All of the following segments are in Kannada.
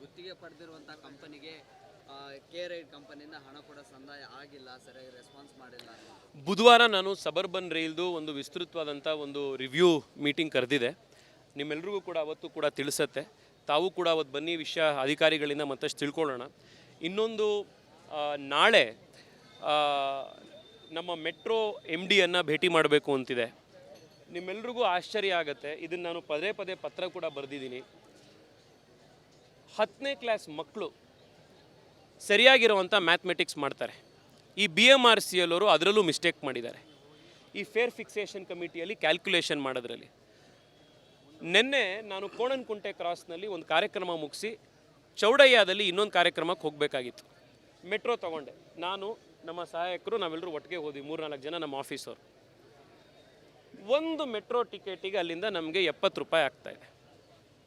ಗುತ್ತಿಗೆ ಪಡೆದಿರುವಂಥ ಕಂಪನಿಗೆ ಕೆ-ರೈಡ್ ಕಂಪನಿಯಿಂದ ಹಣ ಕೂಡ ಸಂದಾಯ ಆಗಿಲ್ಲ, ಸರಿಯಾಗಿ ರೆಸ್ಪಾನ್ಸ್ ಮಾಡಿಲ್ಲ. ಬುಧವಾರ ನಾನು ಸಬರ್ಬನ್ ರೈಲ್ದು ಒಂದು ವಿಸ್ತೃತವಾದಂಥ ಒಂದು ರಿವ್ಯೂ ಮೀಟಿಂಗ್ ಕರೆದಿದೆ. ನಿಮ್ಮೆಲ್ರಿಗೂ ಕೂಡ ಅವತ್ತು ಕೂಡ ತಿಳಿಸತ್ತೆ. ತಾವು ಕೂಡ ಅವತ್ತು ಬನ್ನಿ, ವಿಷಯ ಅಧಿಕಾರಿಗಳಿಂದ ಮತ್ತಷ್ಟು ತಿಳ್ಕೊಳ್ಳೋಣ. ಇನ್ನೊಂದು ನಾಳೆ ನಮ್ಮ ಮೆಟ್ರೋ MD ಭೇಟಿ ಮಾಡಬೇಕು ಅಂತಿದೆ. ನಿಮ್ಮೆಲ್ರಿಗೂ ಆಶ್ಚರ್ಯ ಆಗುತ್ತೆ. ಇದನ್ನು ನಾನು ಪದೇ ಪದೇ ಪತ್ರ ಕೂಡ ಬರೆದಿದ್ದೀನಿ. 10ನೇ ಕ್ಲಾಸ್ ಮಕ್ಕಳು ಸರಿಯಾಗಿರುವಂಥ ಮ್ಯಾಥಮೆಟಿಕ್ಸ್ ಮಾಡ್ತಾರೆ. ಈ BMRCL ಅವರು ಅದರಲ್ಲೂ ಮಿಸ್ಟೇಕ್ ಮಾಡಿದ್ದಾರೆ. ಈ ಫೇರ್ ಫಿಕ್ಸೇಷನ್ ಕಮಿಟಿಯಲ್ಲಿ ಕ್ಯಾಲ್ಕುಲೇಷನ್ ಮಾಡೋದ್ರಲ್ಲಿ. ನಿನ್ನೆ ನಾನು ಕೋಣನಕುಂಟೆ ಕ್ರಾಸ್ನಲ್ಲಿ ಒಂದು ಕಾರ್ಯಕ್ರಮ ಮುಗಿಸಿ ಚೌಡಯ್ಯದಲ್ಲಿ ಇನ್ನೊಂದು ಕಾರ್ಯಕ್ರಮಕ್ಕೆ ಹೋಗಬೇಕಾಗಿತ್ತು. ಮೆಟ್ರೋ ತೊಗೊಂಡೆ. ನಾನು, ನಮ್ಮ ಸಹಾಯಕರು, ನಾವೆಲ್ಲರೂ ಒಟ್ಟಿಗೆ ಹೋದ್ವಿ, 3-4 ಜನ ನಮ್ಮ ಆಫೀಸರು. ಒಂದು ಮೆಟ್ರೋ ಟಿಕೆಟಿಗೆ ಅಲ್ಲಿಂದ ನಮಗೆ 70 ರೂಪಾಯಿ ಆಗ್ತಾಯಿದೆ.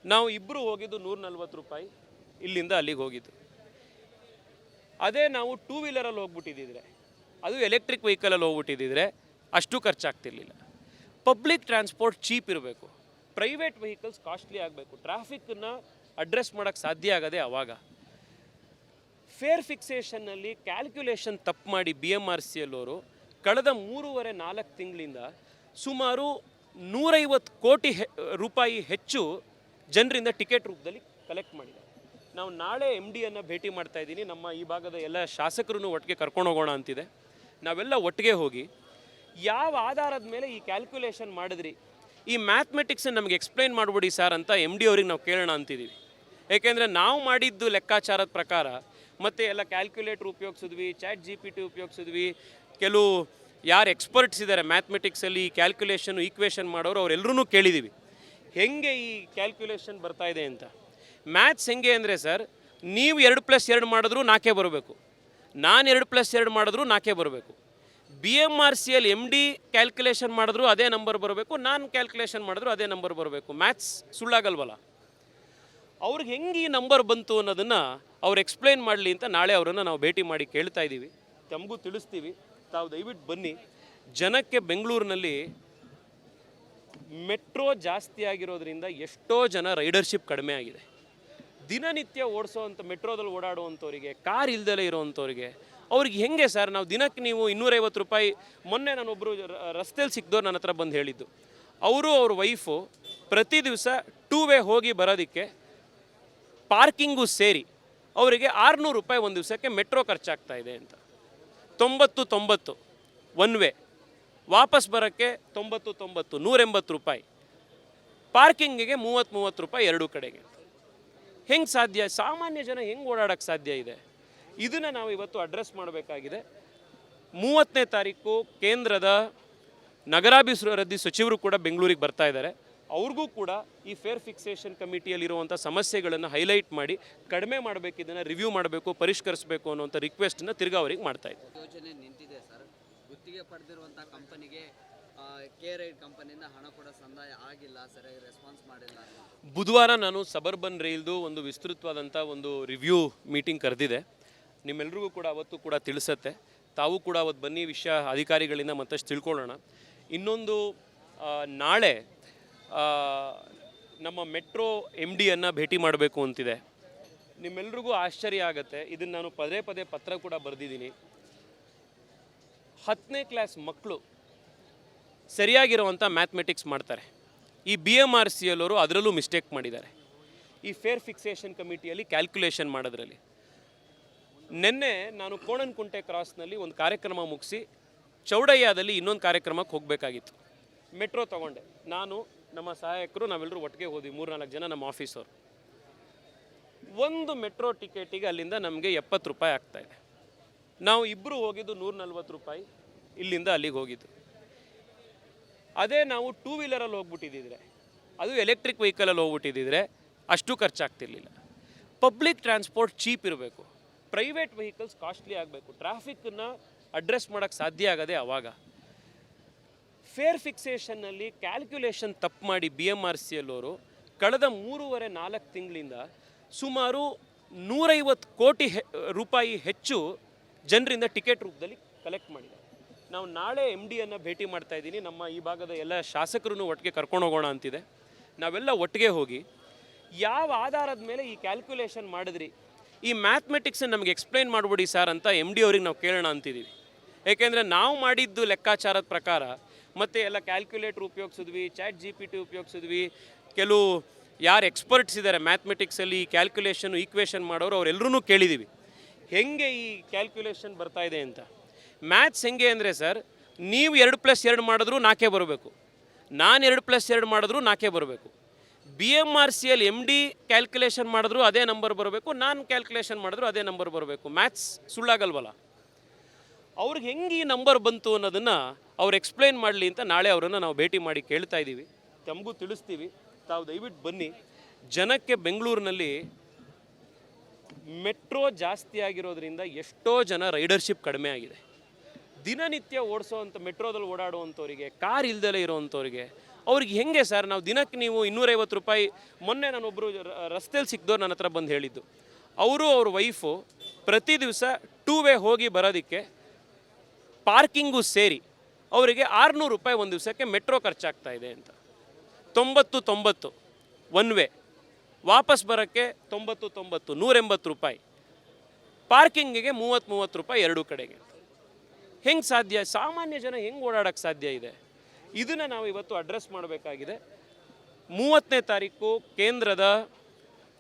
ನಾವು ಇಬ್ಬರು ಹೋಗಿದ್ದು 140 ರೂಪಾಯಿ, ಇಲ್ಲಿಂದ ಅಲ್ಲಿಗೆ ಹೋಗಿದ್ದು. ಅದೇ ನಾವು 2 ವೀಲರಲ್ಲಿ ಹೋಗ್ಬಿಟ್ಟಿದ್ದಿದ್ರೆ, ಅದು ಎಲೆಕ್ಟ್ರಿಕ್ ವೆಹಿಕಲಲ್ಲಿ ಹೋಗ್ಬಿಟ್ಟಿದ್ದಿದ್ರೆ ಅಷ್ಟು ಖರ್ಚಾಗ್ತಿರ್ಲಿಲ್ಲ. ಪಬ್ಲಿಕ್ ಟ್ರಾನ್ಸ್ಪೋರ್ಟ್ ಚೀಪ್ ಇರಬೇಕು, ಪ್ರೈವೇಟ್ ವೆಹಿಕಲ್ಸ್ ಕಾಸ್ಟ್ಲಿ ಆಗಬೇಕು, ಟ್ರಾಫಿಕ್ಕನ್ನು ಅಡ್ರೆಸ್ ಮಾಡೋಕ್ಕೆ ಸಾಧ್ಯ ಆಗದೆ ಆವಾಗ. ಫೇರ್ ಫಿಕ್ಸೇಷನ್ನಲ್ಲಿ ಕ್ಯಾಲ್ಕ್ಯುಲೇಷನ್ ತಪ್ಪು ಮಾಡಿ BMRCL ಅವರು ಕಳೆದ 3.5-4 ತಿಂಗಳಿಂದ ಸುಮಾರು 150 ಕೋಟಿ ರೂಪಾಯಿ ಹೆಚ್ಚು ಜನರಿಂದ ಟಿಕೆಟ್ ರೂಪದಲ್ಲಿ ಕಲೆಕ್ಟ್ ಮಾಡಿದ್ದಾರೆ. ನಾವು ನಾಳೆ MD ಭೇಟಿ ಮಾಡ್ತಾ ಇದ್ದೀನಿ. ನಮ್ಮ ಈ ಭಾಗದ ಎಲ್ಲ ಶಾಸಕರನ್ನು ಒಟ್ಟಿಗೆ ಕರ್ಕೊಂಡು ಹೋಗೋಣ ಅಂತಿದೆ. ನಾವೆಲ್ಲ ಒಟ್ಟಿಗೆ ಹೋಗಿ ಯಾವ ಆಧಾರದ ಮೇಲೆ ಈ ಕ್ಯಾಲ್ಕುಲೇಷನ್ ಮಾಡಿದ್ರಿ, ಈ ಮ್ಯಾಥಮೆಟಿಕ್ಸನ್ನು ನಮಗೆ ಎಕ್ಸ್ಪ್ಲೈನ್ ಮಾಡಿಬಿಡಿ ಸರ್ ಅಂತ MD ಅವ್ರಿಗೆ ನಾವು ಕೇಳೋಣ ಅಂತಿದ್ದೀವಿ. ಏಕೆಂದರೆ ನಾವು ಮಾಡಿದ್ದು ಲೆಕ್ಕಾಚಾರದ ಪ್ರಕಾರ ಮತ್ತು ಎಲ್ಲ ಕ್ಯಾಲ್ಕುಲೇಟ್ರ್ ಉಪಯೋಗಿಸಿದ್ವಿ, ChatGPT ಉಪಯೋಗಿಸಿದ್ವಿ. ಕೆಲವು ಯಾರು ಎಕ್ಸ್ಪರ್ಟ್ಸ್ ಇದ್ದಾರೆ ಮ್ಯಾಥಮೆಟಿಕ್ಸಲ್ಲಿ ಈ ಕ್ಯಾಲ್ಕುಲೇಷನ್ ಈಕ್ವೇಷನ್ ಮಾಡೋರು ಅವರೆಲ್ಲರೂ ಕೇಳಿದ್ದೀವಿ ಹೆಂಗೆ ಈ ಕ್ಯಾಲ್ಕುಲೇಷನ್ ಬರ್ತಾ ಇದೆ ಅಂತ. ಮ್ಯಾಥ್ಸ್ ಹೆಂಗೆ ಅಂದರೆ ಸರ್, ನೀವು 2+2 ಮಾಡಿದ್ರೂ 4 ಬರಬೇಕು, ನಾನು 2+2 ಮಾಡಿದ್ರೂ 4 ಬರಬೇಕು. BMRCL MD ಕ್ಯಾಲ್ಕುಲೇಷನ್ ಮಾಡಿದ್ರು ಅದೇ ನಂಬರ್ ಬರಬೇಕು, ನಾನು ಕ್ಯಾಲ್ಕುಲೇಷನ್ ಮಾಡಿದ್ರು ಅದೇ ನಂಬರ್ ಬರಬೇಕು. ಮ್ಯಾಥ್ಸ್ ಸುಳ್ಳಾಗಲ್ವಲ್ಲ. ಅವ್ರಿಗೆ ಹೆಂಗೆ ಈ ನಂಬರ್ ಬಂತು ಅನ್ನೋದನ್ನು ಅವ್ರು ಎಕ್ಸ್ಪ್ಲೈನ್ ಮಾಡಲಿ ಅಂತ ನಾಳೆ ಅವರನ್ನು ನಾವು ಭೇಟಿ ಮಾಡಿ ಕೇಳ್ತಾ ಇದ್ದೀವಿ. ತಮಗೂ ತಿಳಿಸ್ತೀವಿ, ತಾವು ದಯವಿಟ್ಟು ಬನ್ನಿ. ಜನಕ್ಕೆ ಬೆಂಗಳೂರಿನಲ್ಲಿ ಮೆಟ್ರೋ ಜಾಸ್ತಿ ಆಗಿರೋದ್ರಿಂದ ಎಷ್ಟೋ ಜನ ರೈಡರ್ಶಿಪ್ ಕಡಿಮೆ ಆಗಿದೆ. ದಿನನಿತ್ಯ ಓಡಿಸೋವಂಥ ಮೆಟ್ರೋದಲ್ಲಿ ಓಡಾಡುವಂಥವ್ರಿಗೆ, ಕಾರ್ ಇಲ್ದಲೇ ಇರೋವಂಥವ್ರಿಗೆ ಅವ್ರಿಗೆ ಹೆಂಗೆ ಸರ್ ನಾವು ದಿನಕ್ಕೆ ನೀವು 250 ರೂಪಾಯಿ. ಮೊನ್ನೆ ನಾನೊಬ್ಬರು ರಸ್ತೆಯಲ್ಲಿ ಸಿಕ್ದವ್ರು ನನ್ನ ಹತ್ರ ಬಂದು ಹೇಳಿದ್ದು, ಅವರು ಅವ್ರ ವೈಫು ಪ್ರತಿ ದಿವಸ 2 ವೇ ಹೋಗಿ ಬರೋದಕ್ಕೆ ಪಾರ್ಕಿಂಗು ಸೇರಿ ಅವರಿಗೆ 600 ರೂಪಾಯಿ ಒಂದು ದಿವಸಕ್ಕೆ ಮೆಟ್ರೋ ಖರ್ಚಾಗ್ತಾ ಇದೆ ಅಂತ. 90 ಒನ್ ವೇ, ವಾಪಸ್ ಬರೋಕ್ಕೆ 90 180 ರೂಪಾಯಿ, ಪಾರ್ಕಿಂಗಿಗೆ 30 ರೂಪಾಯಿ ಎರಡೂ ಕಡೆಗೆ. ಹೆಂಗೆ ಸಾಧ್ಯ? ಸಾಮಾನ್ಯ ಜನ ಹೆಂಗೆ ಓಡಾಡೋಕ್ಕೆ ಸಾಧ್ಯ ಇದೆ? ಇದನ್ನು ನಾವು ಇವತ್ತು ಅಡ್ರೆಸ್ ಮಾಡಬೇಕಾಗಿದೆ. 30ನೇ ತಾರೀಕು ಕೇಂದ್ರದ ನಗರಾಭಿವೃದ್ಧಿ ಸಚಿವರು ಕೂಡ ಬೆಂಗಳೂರಿಗೆ ಬರ್ತಾ ಇದ್ದಾರೆ. ಅವ್ರಿಗೂ ಕೂಡ ಈ ಫೇರ್ ಫಿಕ್ಸೇಷನ್ ಕಮಿಟಿಯಲ್ಲಿರುವಂಥ ಸಮಸ್ಯೆಗಳನ್ನು ಹೈಲೈಟ್ ಮಾಡಿ ಕಡಿಮೆ ಮಾಡಬೇಕು, ಇದನ್ನು ರಿವ್ಯೂ ಮಾಡಬೇಕು, ಪರಿಷ್ಕರಿಸಬೇಕು ಅನ್ನೋಂಥ ರಿಕ್ವೆಸ್ಟನ್ನು ತಿರ್ಗಾ ಅವ್ರಿಗೆ ಮಾಡ್ತಾ ಇದ್ದಾರೆ. ಯೋಜನೆ ನಿಂತಿದೆ ಸರ್. ಗುತ್ತಿಗೆ ಪಡೆದಿರುವಂಥ ಕಂಪನಿಗೆ ಕೆ-ರೈಡ್ ಕಂಪನಿಯಿಂದ ಹಣ ಕೂಡ ಸಂದಾಯ ಆಗಿಲ್ಲ, ಸರಿಯಾಗಿ ರೆಸ್ಪಾನ್ಸ್ ಮಾಡಿಲ್ಲ. ಬುಧವಾರ ನಾನು ಸಬರ್ಬನ್ ರೈಲ್ದು ಒಂದು ವಿಸ್ತೃತವಾದಂಥ ಒಂದು ರಿವ್ಯೂ ಮೀಟಿಂಗ್ ಕರೆದಿದೆ. ನಿಮ್ಮೆಲ್ರಿಗೂ ಕೂಡ ಅವತ್ತು ಕೂಡ ತಿಳಿಸತ್ತೆ. ತಾವು ಕೂಡ ಅವತ್ತು ಬನ್ನಿ, ವಿಷಯ ಅಧಿಕಾರಿಗಳಿಂದ ಮತ್ತಷ್ಟು ತಿಳ್ಕೊಳ್ಳೋಣ. ಇನ್ನೊಂದು ನಾಳೆ ನಮ್ಮ ಮೆಟ್ರೋ MD ಭೇಟಿ ಮಾಡಬೇಕು ಅಂತಿದೆ. ನಿಮ್ಮೆಲ್ರಿಗೂ ಆಶ್ಚರ್ಯ ಆಗುತ್ತೆ. ಇದನ್ನು ನಾನು ಪದೇ ಪದೇ ಪತ್ರ ಕೂಡ ಬರೆದಿದ್ದೀನಿ. 10ನೇ ಕ್ಲಾಸ್ ಮಕ್ಕಳು ಸರಿಯಾಗಿರುವಂಥ ಮ್ಯಾಥಮೆಟಿಕ್ಸ್ ಮಾಡ್ತಾರೆ. ಈ BMRCL ಅವರು ಅದರಲ್ಲೂ ಮಿಸ್ಟೇಕ್ ಮಾಡಿದ್ದಾರೆ. ಈ ಫೇರ್ ಫಿಕ್ಸೇಷನ್ ಕಮಿಟಿಯಲ್ಲಿ ಕ್ಯಾಲ್ಕುಲೇಷನ್ ಮಾಡೋದ್ರಲ್ಲಿ. ನಿನ್ನೆ ನಾನು ಕೋಣನಕುಂಟೆ ಕ್ರಾಸ್ನಲ್ಲಿ ಒಂದು ಕಾರ್ಯಕ್ರಮ ಮುಗಿಸಿ ಚೌಡಯ್ಯದಲ್ಲಿ ಇನ್ನೊಂದು ಕಾರ್ಯಕ್ರಮಕ್ಕೆ ಹೋಗಬೇಕಾಗಿತ್ತು. ಮೆಟ್ರೋ ತೊಗೊಂಡೆ. ನಾನು, ನಮ್ಮ ಸಹಾಯಕರು, ನಾವೆಲ್ಲರೂ ಒಟ್ಟಿಗೆ ಹೋದ್ವಿ, 3-4 ಜನ ನಮ್ಮ ಆಫೀಸರು. ಒಂದು ಮೆಟ್ರೋ ಟಿಕೆಟಿಗೆ ಅಲ್ಲಿಂದ ನಮಗೆ 70 ರೂಪಾಯಿ ಆಗ್ತಾಯಿದೆ. ನಾವು ಇಬ್ಬರು ಹೋಗಿದ್ದು 140 ರೂಪಾಯಿ, ಇಲ್ಲಿಂದ ಅಲ್ಲಿಗೆ ಹೋಗಿದ್ದು. ಅದೇ ನಾವು 2 ವೀಲರಲ್ಲಿ ಹೋಗ್ಬಿಟ್ಟಿದ್ದಿದ್ರೆ, ಅದು ಎಲೆಕ್ಟ್ರಿಕ್ ವೆಹಿಕಲಲ್ಲಿ ಹೋಗ್ಬಿಟ್ಟಿದ್ದಿದ್ರೆ ಅಷ್ಟು ಖರ್ಚಾಗ್ತಿರ್ಲಿಲ್ಲ. ಪಬ್ಲಿಕ್ ಟ್ರಾನ್ಸ್ಪೋರ್ಟ್ ಚೀಪ್ ಇರಬೇಕು, ಪ್ರೈವೇಟ್ ವೆಹಿಕಲ್ಸ್ ಕಾಸ್ಟ್ಲಿ ಆಗಬೇಕು, ಟ್ರಾಫಿಕ್ಕನ್ನು ಅಡ್ರೆಸ್ ಮಾಡೋಕ್ಕೆ ಸಾಧ್ಯ ಆಗದೆ ಆವಾಗ. ಫೇರ್ ಫಿಕ್ಸೇಷನ್ನಲ್ಲಿ ಕ್ಯಾಲ್ಕ್ಯುಲೇಷನ್ ತಪ್ಪು ಮಾಡಿ BMRCL ಅವರು ಕಳೆದ 3.5-4 ತಿಂಗಳಿಂದ ಸುಮಾರು 150 ಕೋಟಿ ರೂಪಾಯಿ ಹೆಚ್ಚು ಜನರಿಂದ ಟಿಕೆಟ್ ರೂಪದಲ್ಲಿ ಕಲೆಕ್ಟ್ ಮಾಡಿದ್ದಾರೆ. ನಾವು ನಾಳೆ MD ಭೇಟಿ ಮಾಡ್ತಾ ಇದ್ದೀನಿ. ನಮ್ಮ ಈ ಭಾಗದ ಎಲ್ಲ ಶಾಸಕರನ್ನು ಒಟ್ಟಿಗೆ ಕರ್ಕೊಂಡು ಹೋಗೋಣ ಅಂತಿದೆ. ನಾವೆಲ್ಲ ಒಟ್ಟಿಗೆ ಹೋಗಿ ಯಾವ ಆಧಾರದ ಮೇಲೆ ಈ ಕ್ಯಾಲ್ಕುಲೇಷನ್ ಮಾಡಿದ್ರಿ? ಈ ಮ್ಯಾಥಮೆಟಿಕ್ಸನ್ನು ನಮಗೆ ಎಕ್ಸ್ಪ್ಲೈನ್ ಮಾಡಿಬಿಡಿ ಸರ್ ಅಂತ ಎಮ್ ಡಿ ಅವ್ರಿಗೆ ನಾವು ಕೇಳೋಣ ಅಂತಿದ್ದೀವಿ. ಏಕೆಂದರೆ ನಾವು ಮಾಡಿದ್ದು ಲೆಕ್ಕಾಚಾರದ ಪ್ರಕಾರ ಮತ್ತು ಎಲ್ಲ ಕ್ಯಾಲ್ಕುಲೇಟ್ರ್ ಉಪಯೋಗಿಸಿದ್ವಿ, ChatGPT ಉಪಯೋಗಿಸಿದ್ವಿ, ಕೆಲವು ಯಾರು ಎಕ್ಸ್ಪರ್ಟ್ಸ್ ಇದ್ದಾರೆ ಮ್ಯಾಥಮೆಟಿಕ್ಸಲ್ಲಿ ಕ್ಯಾಲ್ಕುಲೇಷನ್ ಈಕ್ವೇಷನ್ ಮಾಡೋರು ಅವರೆಲ್ಲರೂ ಕೇಳಿದ್ದೀವಿ ಹೆಂಗೆ ಈ ಕ್ಯಾಲ್ಕುಲೇಷನ್ ಬರ್ತಾ ಇದೆ ಅಂತ. ಮ್ಯಾಥ್ಸ್ ಹೆಂಗೆ ಅಂದರೆ ಸರ್, ನೀವು 2+2 ಮಾಡಿದ್ರೂ 4 ಬರಬೇಕು, ನಾನು 2+2 ಮಾಡಿದ್ರೂ 4 ಬರಬೇಕು. BMRCಯಲ್ಲಿ MD ಕ್ಯಾಲ್ಕುಲೇಷನ್ ಮಾಡಿದ್ರೂ ಅದೇ ನಂಬರ್ ಬರಬೇಕು, ನಾನು ಕ್ಯಾಲ್ಕುಲೇಷನ್ ಮಾಡಿದ್ರೂ ಅದೇ ನಂಬರ್ ಬರಬೇಕು. ಮ್ಯಾಥ್ಸ್ ಸುಳ್ಳಾಗಲ್ವಲ್ಲ? ಅವ್ರಿಗೆ ಹೆಂಗೆ ಈ ನಂಬರ್ ಬಂತು ಅನ್ನೋದನ್ನು ಅವ್ರು ಎಕ್ಸ್ಪ್ಲೈನ್ ಮಾಡಲಿ ಅಂತ ನಾಳೆ ಅವರನ್ನು ನಾವು ಭೇಟಿ ಮಾಡಿ ಕೇಳ್ತಾ ಇದ್ದೀವಿ. ತಮಗೂ ತಿಳಿಸ್ತೀವಿ, ತಾವು ದಯವಿಟ್ಟು ಬನ್ನಿ. ಜನಕ್ಕೆ ಬೆಂಗಳೂರಿನಲ್ಲಿ ಮೆಟ್ರೋ ಜಾಸ್ತಿ ಆಗಿರೋದ್ರಿಂದ ಎಷ್ಟೋ ಜನ ರೈಡರ್ಶಿಪ್ ಕಡಿಮೆ ಆಗಿದೆ. ದಿನನಿತ್ಯ ಓಡಿಸೋವಂಥ ಮೆಟ್ರೋದಲ್ಲಿ ಓಡಾಡುವಂಥವ್ರಿಗೆ, ಕಾರ್ ಇಲ್ದಲೇ ಇರೋವಂಥವ್ರಿಗೆ ಅವ್ರಿಗೆ ಹೆಂಗೆ ಸರ್ ನಾವು ದಿನಕ್ಕೆ ನೀವು 250 ರೂಪಾಯಿ? ಮೊನ್ನೆ ನಾನೊಬ್ಬರು ರಸ್ತೆಯಲ್ಲಿ ಸಿಕ್ದವ್ರು ನನ್ನ ಹತ್ರ ಬಂದು ಹೇಳಿದ್ದು, ಅವರು ಅವ್ರ ವೈಫು ಪ್ರತಿ ದಿವಸ 2 ವೇ ಹೋಗಿ ಬರೋದಕ್ಕೆ ಪಾರ್ಕಿಂಗು ಸೇರಿ ಅವರಿಗೆ 600 ರೂಪಾಯಿ ಒಂದು ದಿವಸಕ್ಕೆ ಮೆಟ್ರೋ ಖರ್ಚಾಗ್ತಾ ಇದೆ ಅಂತ. 90 1 ವೇ, ವಾಪಸ್ ಬರೋಕ್ಕೆ 90 180 ರೂಪಾಯಿ, ಪಾರ್ಕಿಂಗಿಗೆ 30 ರೂಪಾಯಿ ಎರಡೂ ಕಡೆಗೆ. ಹೆಂಗೆ ಸಾಧ್ಯ? ಸಾಮಾನ್ಯ ಜನ ಹೆಂಗೆ ಓಡಾಡೋಕ್ಕೆ ಸಾಧ್ಯ ಇದೆ? ಇದನ್ನು ನಾವು ಇವತ್ತು ಅಡ್ರೆಸ್ ಮಾಡಬೇಕಾಗಿದೆ. 30ನೇ ತಾರೀಕು ಕೇಂದ್ರದ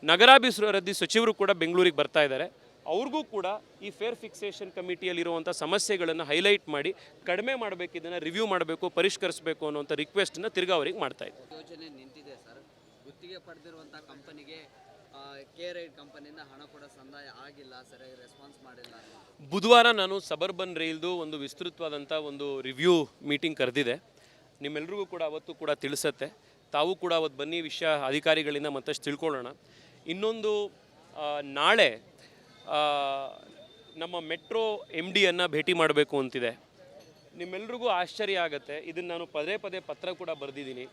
ನಗರಾಭಿವೃದ್ಧಿ ಸಚಿವರು ಕೂಡ ಬೆಂಗಳೂರಿಗೆ ಬರ್ತಾ ಇದ್ದಾರೆ. ಅವ್ರಿಗೂ ಕೂಡ ಈ ಫೇರ್ ಫಿಕ್ಸೇಷನ್ ಕಮಿಟಿಯಲ್ಲಿರುವಂಥ ಸಮಸ್ಯೆಗಳನ್ನು ಹೈಲೈಟ್ ಮಾಡಿ ಕಡಿಮೆ ಮಾಡಬೇಕು, ಇದನ್ನು ರಿವ್ಯೂ ಮಾಡಬೇಕು, ಪರಿಷ್ಕರಿಸಬೇಕು ಅನ್ನೋಂಥ ರಿಕ್ವೆಸ್ಟನ್ನು ತಿರ್ಗಾ ಅವ್ರಿಗೆ ಮಾಡ್ತಾ ಇದ್ದೀವಿ. ಯೋಜನೆ ನಿಂತಿದೆ ಸರ್. ಗುತ್ತಿಗೆ ಪಡೆದಿರುವಂಥ ಕಂಪನಿಗೆ ಕೇರೈಡ್ ಕಂಪನಿಯಿಂದ ಹಣ ಕೂಡ ಸಂದಾಯ ಆಗಿಲ್ಲ, ಸರಿಯಾಗಿ ರೆಸ್ಪಾನ್ಸ್ ಮಾಡಿಲ್ಲ. ಬುಧವಾರ ನಾನು ಸಬರ್ಬನ್ ರೈಲ್ದು ಒಂದು ವಿಸ್ತೃತವಾದಂಥ ಒಂದು ರಿವ್ಯೂ ಮೀಟಿಂಗ್ ಕರೆದಿದೆ. ನಿಮ್ಮೆಲ್ರಿಗೂ ಕೂಡ ಅವತ್ತು ಕೂಡ ತಿಳಿಸತ್ತೆ. ತಾವು ಕೂಡ ಅವತ್ತು ಬನ್ನಿ, ವಿಷಯ ಅಧಿಕಾರಿಗಳಿಂದ ಮತ್ತಷ್ಟು ತಿಳ್ಕೊಳ್ಳೋಣ. ಇನ್ನೊಂದು ನಾಳೆ ನಮ್ಮ ಮೆಟ್ರೋ MD ಭೇಟಿ ಮಾಡಬೇಕು ಅಂತಿದೆ. ನಿಮ್ಮೆಲ್ರಿಗೂ ಆಶ್ಚರ್ಯ ಆಗುತ್ತೆ, ಇದನ್ನು ನಾನು ಪದೇ ಪತ್ರ ಕೂಡ ಬರೆದಿದ್ದೀನಿ.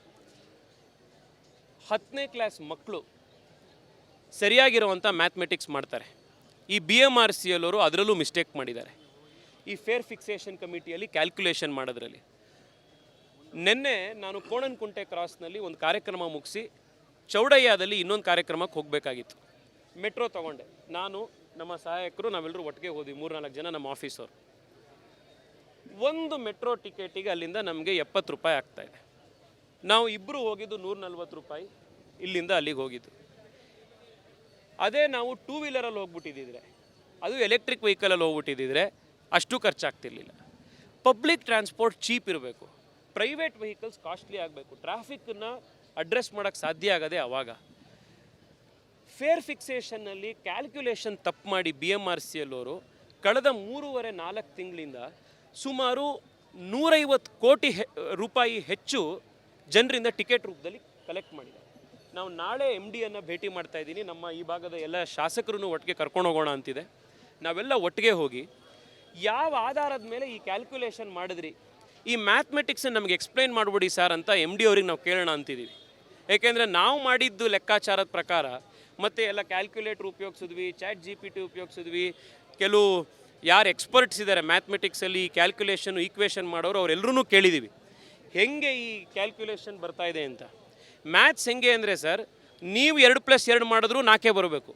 10ನೇ ಕ್ಲಾಸ್ ಮಕ್ಕಳು ಸರಿಯಾಗಿರುವಂಥ ಮ್ಯಾಥಮೆಟಿಕ್ಸ್ ಮಾಡ್ತಾರೆ. ಈ BMRCಯಲ್ಲವರು ಅದರಲ್ಲೂ ಮಿಸ್ಟೇಕ್ ಮಾಡಿದ್ದಾರೆ. ಈ ಫೇರ್ ಫಿಕ್ಸೇಷನ್ ಕಮಿಟಿಯಲ್ಲಿ ಕ್ಯಾಲ್ಕುಲೇಷನ್ ಮಾಡೋದ್ರಲ್ಲಿ. ನಿನ್ನೆ ನಾನು ಕೋಣನಕುಂಟೆ ಕ್ರಾಸ್ನಲ್ಲಿ ಒಂದು ಕಾರ್ಯಕ್ರಮ ಮುಗಿಸಿ ಚೌಡಯ್ಯದಲ್ಲಿ ಇನ್ನೊಂದು ಕಾರ್ಯಕ್ರಮಕ್ಕೆ ಹೋಗಬೇಕಾಗಿತ್ತು. ಮೆಟ್ರೋ ತೊಗೊಂಡೆ, ನಾನು ನಮ್ಮ ಸಹಾಯಕರು ನಾವೆಲ್ಲರೂ ಒಟ್ಟಿಗೆ ಹೋದ್ವಿ, 3-4 ಜನ ನಮ್ಮ ಆಫೀಸರು. ಒಂದು ಮೆಟ್ರೋ ಟಿಕೆಟಿಗೆ ಅಲ್ಲಿಂದ ನಮಗೆ 70 ರೂಪಾಯಿ ಆಗ್ತಾಯಿದೆ. ನಾವು ಇಬ್ಬರು ಹೋಗಿದ್ದು 140 ರೂಪಾಯಿ, ಇಲ್ಲಿಂದ ಅಲ್ಲಿಗೆ ಹೋಗಿದ್ದು. ಅದೇ ನಾವು 2 ವೀಲರಲ್ಲಿ ಹೋಗ್ಬಿಟ್ಟಿದ್ದಿದ್ರೆ, ಅದು ಎಲೆಕ್ಟ್ರಿಕ್ ವೆಹಿಕಲಲ್ಲಿ ಹೋಗ್ಬಿಟ್ಟಿದ್ದಿದ್ರೆ ಅಷ್ಟು ಖರ್ಚಾಗ್ತಿರ್ಲಿಲ್ಲ. ಪಬ್ಲಿಕ್ ಟ್ರಾನ್ಸ್ಪೋರ್ಟ್ ಚೀಪ್ ಇರಬೇಕು, ಪ್ರೈವೇಟ್ ವೆಹಿಕಲ್ಸ್ ಕಾಸ್ಟ್ಲಿ ಆಗಬೇಕು, ಟ್ರಾಫಿಕ್ಕನ್ನು ಅಡ್ರೆಸ್ ಮಾಡೋಕ್ಕೆ ಸಾಧ್ಯ ಆಗದೆ ಆವಾಗ. ಫೇರ್ ಫಿಕ್ಸೇಷನ್ನಲ್ಲಿ ಕ್ಯಾಲ್ಕುಲೇಷನ್ ತಪ್ಪು ಮಾಡಿ BMRCಯಲ್ಲವರು ಕಳೆದ 3.5-4 ತಿಂಗಳಿಂದ ಸುಮಾರು 150 ಕೋಟಿ ರೂಪಾಯಿ ಹೆಚ್ಚು ಜನರಿಂದ ಟಿಕೆಟ್ ರೂಪದಲ್ಲಿ ಕಲೆಕ್ಟ್ ಮಾಡಿದ್ದಾರೆ. ನಾವು ನಾಳೆ MD ಭೇಟಿ ಮಾಡ್ತಾ ಇದ್ದೀನಿ. ನಮ್ಮ ಈ ಭಾಗದ ಎಲ್ಲ ಶಾಸಕರನ್ನು ಒಟ್ಟಿಗೆ ಕರ್ಕೊಂಡು ಹೋಗೋಣ ಅಂತಿದೆ. ನಾವೆಲ್ಲ ಒಟ್ಟಿಗೆ ಹೋಗಿ ಯಾವ ಆಧಾರದ ಮೇಲೆ ಈ ಕ್ಯಾಲ್ಕುಲೇಷನ್ ಮಾಡಿದ್ರಿ? ಈ ಮ್ಯಾಥಮೆಟಿಕ್ಸನ್ನು ನಮಗೆ ಎಕ್ಸ್ಪ್ಲೈನ್ ಮಾಡಿಬಿಡಿ ಸರ್ ಅಂತ MD ಅವ್ರಿಗೆ ನಾವು ಕೇಳೋಣ ಅಂತಿದ್ದೀವಿ. ಏಕೆಂದರೆ ನಾವು ಮಾಡಿದ್ದು ಲೆಕ್ಕಾಚಾರದ ಪ್ರಕಾರ ಮತ್ತು ಎಲ್ಲ ಕ್ಯಾಲ್ಕುಲೇಟ್ರ್ ಉಪಯೋಗಿಸಿದ್ವಿ, ChatGPT ಉಪಯೋಗಿಸಿದ್ವಿ, ಕೆಲವು ಯಾರು ಎಕ್ಸ್ಪರ್ಟ್ಸ್ ಇದ್ದಾರೆ ಮ್ಯಾಥಮೆಟಿಕ್ಸಲ್ಲಿ ಕ್ಯಾಲ್ಕುಲೇಷನ್ ಈಕ್ವೇಷನ್ ಮಾಡೋರು ಅವರೆಲ್ಲರೂ ಕೇಳಿದ್ದೀವಿ ಹೆಂಗೆ ಈ ಕ್ಯಾಲ್ಕುಲೇಷನ್ ಬರ್ತಾ ಇದೆ ಅಂತ. ಮ್ಯಾಥ್ಸ್ ಹೆಂಗೆ ಅಂದರೆ ಸರ್, ನೀವು 2+2 ಮಾಡಿದ್ರೂ 4 ಬರಬೇಕು,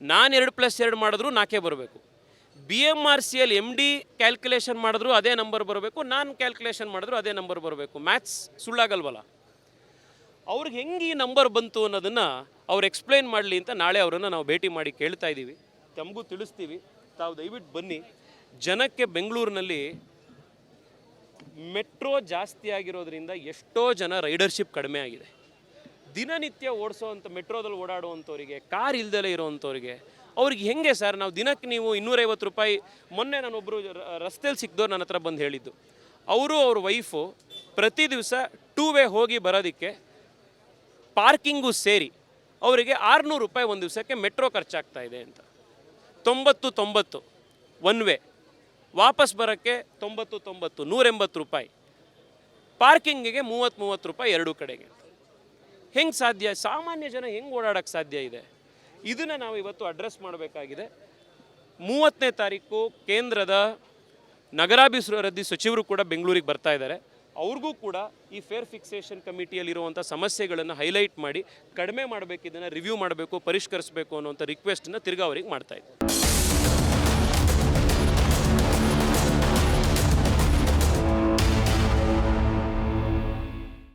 ನಾನು 2+2 ಮಾಡಿದ್ರೂ 4 ಬರಬೇಕು. BMRCಯಲ್ಲಿ MD ಕ್ಯಾಲ್ಕುಲೇಷನ್ ಮಾಡಿದ್ರೂ ಅದೇ ನಂಬರ್ ಬರಬೇಕು, ನಾನು ಕ್ಯಾಲ್ಕುಲೇಷನ್ ಮಾಡಿದ್ರೂ ಅದೇ ನಂಬರ್ ಬರಬೇಕು. ಮ್ಯಾಥ್ಸ್ ಸುಳ್ಳಾಗಲ್ವಲ್ಲ? ಅವ್ರಿಗೆ ಹೆಂಗೆ ಈ ನಂಬರ್ ಬಂತು ಅನ್ನೋದನ್ನು ಅವ್ರು ಎಕ್ಸ್ಪ್ಲೈನ್ ಮಾಡಲಿ ಅಂತ ನಾಳೆ ಅವರನ್ನು ನಾವು ಭೇಟಿ ಮಾಡಿ ಕೇಳ್ತಾ ಇದ್ದೀವಿ. ತಮಗೂ ತಿಳಿಸ್ತೀವಿ, ತಾವು ದಯವಿಟ್ಟು ಬನ್ನಿ. ಜನಕ್ಕೆ ಬೆಂಗಳೂರಿನಲ್ಲಿ ಮೆಟ್ರೋ ಜಾಸ್ತಿ ಆಗಿರೋದ್ರಿಂದ ಎಷ್ಟೋ ಜನ ರೈಡರ್ಶಿಪ್ ಕಡಿಮೆ ಆಗಿದೆ. ದಿನನಿತ್ಯ ಓಡಿಸೋವಂಥ ಮೆಟ್ರೋದಲ್ಲಿ ಓಡಾಡುವಂಥವ್ರಿಗೆ, ಕಾರ್ ಇಲ್ದಲೇ ಇರೋವಂಥವ್ರಿಗೆ ಅವ್ರಿಗೆ ಹೆಂಗೆ ಸರ್ ನಾವು ದಿನಕ್ಕೆ ನೀವು 250 ರೂಪಾಯಿ? ಮೊನ್ನೆ ನಾನೊಬ್ಬರು ರಸ್ತೆಯಲ್ಲಿ ಸಿಕ್ದವ್ರು ನನ್ನ ಹತ್ರ ಬಂದು ಹೇಳಿದ್ದು, ಅವರು ಅವ್ರ ವೈಫು ಪ್ರತಿ ದಿವಸ 2 ವೇ ಹೋಗಿ ಬರೋದಕ್ಕೆ ಪಾರ್ಕಿಂಗು ಸೇರಿ ಅವರಿಗೆ 600 ರೂಪಾಯಿ ಒಂದು ದಿವಸಕ್ಕೆ ಮೆಟ್ರೋ ಖರ್ಚಾಗ್ತಾ ಇದೆ ಅಂತ. 90 1 ವೇ, ವಾಪಸ್ ಬರೋಕ್ಕೆ 90 180 ರೂಪಾಯಿ, ಪಾರ್ಕಿಂಗಿಗೆ 30 ರೂಪಾಯಿ ಎರಡೂ ಕಡೆಗೆ. ಹೆಂಗೆ ಸಾಧ್ಯ? ಸಾಮಾನ್ಯ ಜನ ಹೆಂಗೆ ಓಡಾಡೋಕ್ಕೆ ಸಾಧ್ಯ ಇದೆ? ಇದನ್ನು ನಾವು ಇವತ್ತು ಅಡ್ರೆಸ್ ಮಾಡಬೇಕಾಗಿದೆ. 30ನೇ ತಾರೀಕು ಕೇಂದ್ರದ ನಗರಾಭಿವೃದ್ಧಿ ಸಚಿವರು ಕೂಡ ಬೆಂಗಳೂರಿಗೆ ಬರ್ತಾ ಇದ್ದಾರೆ. ಅವ್ರಿಗೂ ಕೂಡ ಈ ಫೇರ್ ಫಿಕ್ಸೇಷನ್ ಕಮಿಟಿಯಲ್ಲಿರುವಂಥ ಸಮಸ್ಯೆಗಳನ್ನು ಹೈಲೈಟ್ ಮಾಡಿ ಕಡಿಮೆ ಮಾಡಬೇಕು, ಇದನ್ನು ರಿವ್ಯೂ ಮಾಡಬೇಕು, ಪರಿಷ್ಕರಿಸಬೇಕು ಅನ್ನೋಂಥ ರಿಕ್ವೆಸ್ಟನ್ನು ತಿರ್ಗಾ ಅವ್ರಿಗೆ ಮಾಡ್ತಾಯಿದ್ದೆ.